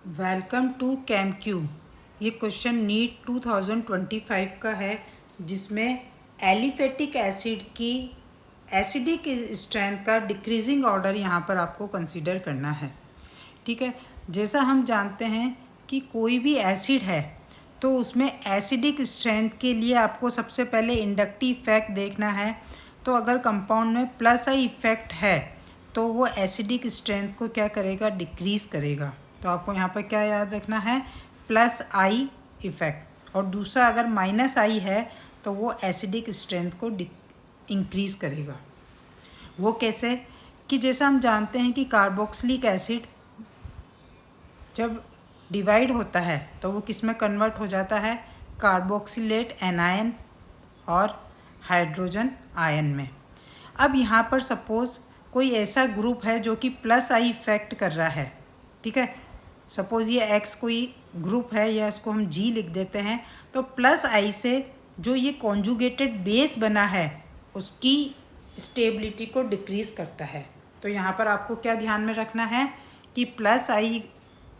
Welcome to कैमक्यू। ये question NEET 2025 का है, जिसमें एलिफेटिक एसिड की एसिडिक स्ट्रेंथ का डिक्रीजिंग ऑर्डर यहाँ पर आपको कंसीडर करना है। ठीक है, जैसा हम जानते हैं कि कोई भी एसिड है तो उसमें एसिडिक स्ट्रेंथ के लिए आपको सबसे पहले इंडक्टिव इफेक्ट देखना है। तो अगर कंपाउंड में प्लस आई इफेक्ट है तो वो एसिडिक स्ट्रेंथ को क्या करेगा, डिक्रीज़ करेगा। तो आपको यहाँ पर क्या याद रखना है, प्लस आई इफेक्ट। और दूसरा अगर माइनस आई है तो वो एसिडिक स्ट्रेंथ को इंक्रीज़ करेगा। वो कैसे, कि जैसा हम जानते हैं कि कार्बोक्सिलिक एसिड जब डिवाइड होता है तो वो किस में कन्वर्ट हो जाता है, कार्बोक्सिलेट एनायन और हाइड्रोजन आयन में। अब यहाँ पर सपोज़ कोई ऐसा ग्रुप है जो कि प्लस आई इफेक्ट कर रहा है। ठीक है, सपोज़ ये एक्स कोई ग्रुप है, या इसको हम जी लिख देते हैं। तो प्लस आई से जो ये कॉन्जुगेटेड बेस बना है उसकी स्टेबिलिटी को डिक्रीज़ करता है। तो यहाँ पर आपको क्या ध्यान में रखना है कि प्लस आई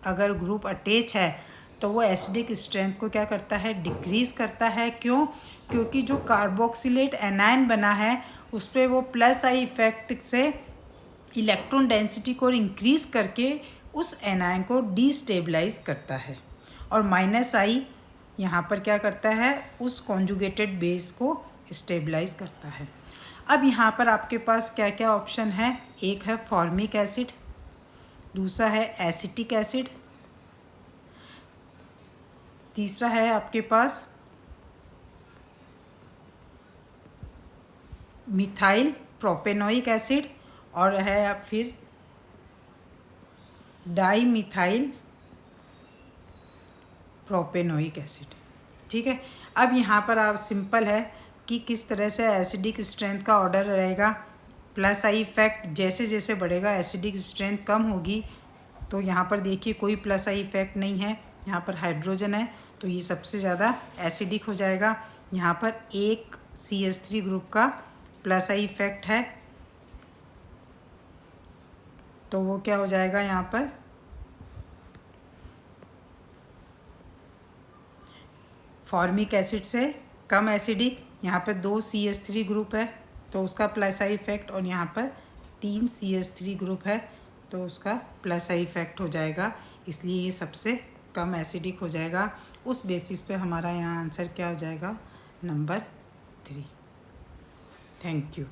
अगर ग्रुप अटैच है तो वो एसिडिक स्ट्रेंथ को क्या करता है, डिक्रीज़ करता है। क्यों? क्योंकि जो कार्बोक्सिलेट एनायन बना है उस पर वो प्लस आई इफेक्ट से इलेक्ट्रॉन डेंसिटी को इंक्रीज़ करके उस एनायन को डीस्टेबलाइज करता है। और माइनस आई यहाँ पर क्या करता है, उस कॉन्जुगेटेड बेस को स्टेबलाइज करता है। अब यहाँ पर आपके पास क्या क्या ऑप्शन है, एक है फॉर्मिक एसिड, दूसरा है एसिटिक एसिड, तीसरा है आपके पास मिथाइल प्रोपेनोइक एसिड, और है अब फिर डाई मिथाइल प्रोपेनोइक एसिड। ठीक है, अब यहाँ पर आप सिंपल है कि किस तरह से एसिडिक स्ट्रेंथ का ऑर्डर रहेगा। प्लस आई इफेक्ट जैसे जैसे बढ़ेगा एसिडिक स्ट्रेंथ कम होगी। तो यहाँ पर देखिए कोई प्लस आई इफेक्ट नहीं है, यहाँ पर हाइड्रोजन है तो ये सबसे ज़्यादा एसिडिक हो जाएगा। यहाँ पर एक CH3 ग्रुप का प्लस आई इफेक्ट है तो वो क्या हो जाएगा, यहाँ पर फॉर्मिक एसिड से कम एसिडिक। यहाँ पर 2 CH3 ग्रुप है तो उसका प्लस आई इफेक्ट, और यहाँ पर 3 CH3 ग्रुप है तो उसका प्लस आई इफेक्ट हो जाएगा। इसलिए ये सबसे कम एसिडिक हो जाएगा। उस बेसिस पे हमारा यहाँ आंसर क्या हो जाएगा, नंबर 3। Thank you.